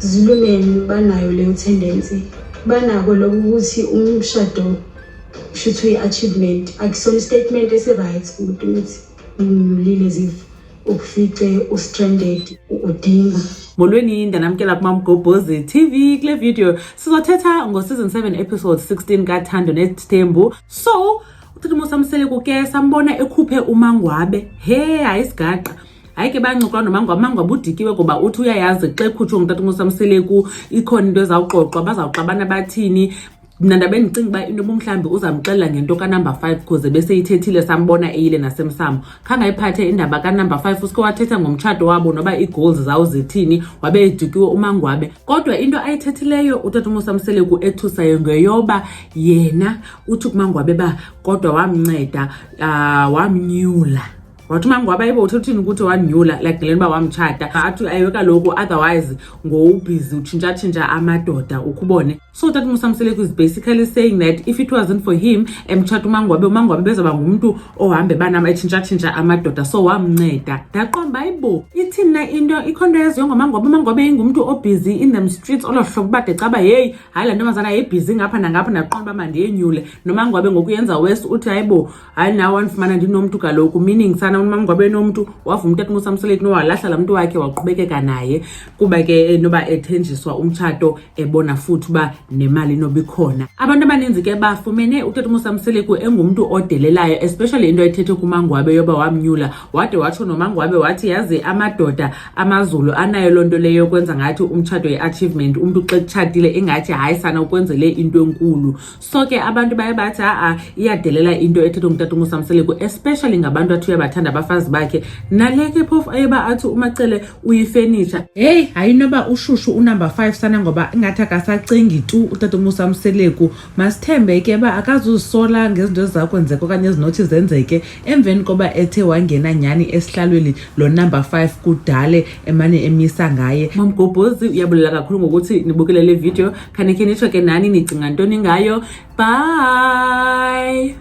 Zulumen banayo leyo tendency, banako lokuthi umshado should be achievement, akusona statement esi-right ukuthi lilezi ufice ustranded udinga. Molweni ndanamkela kuMamgobhozi TV. Kule video sizothetha ngo season 7 episode 16 kaThando neThembu. So uThando Mosamseleku ke sambona ekhuphe uMangwabe. Ayisigaqa. Hayi ke bancokola noMangwabe udikiwe kuba uthi uyayazi xa ekhutshwe nguThando Mosamseleku ikhona into ezawuxoxwa bazawuxabana bathini. Mina ndabe ndicinga ba into bomhlambi uzamxelela ngento ka number 5 because bese ithethile sambona eyile nasemsamo khanga iphathe indaba ka number 5 usike wathetha ngomtshato wabo noba igoals zawo zithini wabe edikiwe uMangwabe. Kodwa into ayithethileyo uThando Mosamseleku ethusayo ngeyoba yena uthi kuMangwabe ba kodwa wamnceda wamnyula. Wathi uMangwabe ayibo uthethini ukuthi wanyula like lena ba wamtshata athi ayoka lokho otherwise ngobusy utshintsha amadoda ukubone. So uThando Mosamseleku is basically saying that if it wasn't for him emtshata uMangwabe bezaba ngumuntu ohambe banama etshintsha amadoda so wamnceda. Ndaqomba ayibo ithina into ikhonto yaziyo ngoMangwabe ingumuntu obusy in them streets olohlobo bade caba hey hayi la ntombazana ayibusy ngapha nangapha naqomba mandiyenyule noMangwabe ngokuyenza west uthi ayibo hayi nawe wanifumana ndinomuntu kaloku meaning sana uMangwabe nomuntu wavuma uThando Mosamseleku nowalahla lamuntu wakhe waqhubekeka naye kuba ke noba ethenjiswa umtshato ebona futhi ba nemali nobikhona. Abantu abaninzi ke bafumene uThando Mosamseleku engumuntu odelelayo especially into ayithethe kuMangwabe yoba wamnyula wade watsho noMangwabe wathi yazi amadoda amaZulu anayo lonto leyo kwenza ngathi umtshato yeachievement umuntu xa etshatile engathi hayi sana ukwenzele into enkulu. So ke abantu baye bathi iyadelela into ethethwe nguThando Mosamseleku especially ngabantu athi uyabathanda abafazi bakhe naleke phofu ayeba athi umacele uyifurniture. Hayi noba ushushu unumber 5 sana ngoba ingathi akasacingi tu uThando Mosamseleku masithembe ke ba akazuzisola ngezinto ezizakwenzeka okanye ezinothi zenzeke emveni koba ethe wangena nyani esihlalweni lo number 5 kudale emane emisa ngaye. Mamgobhozi uyabulela kakhulu ngokuthi nibukele le video. Khanike nitsho ke nani nicinga ntoni ngayo. Bye.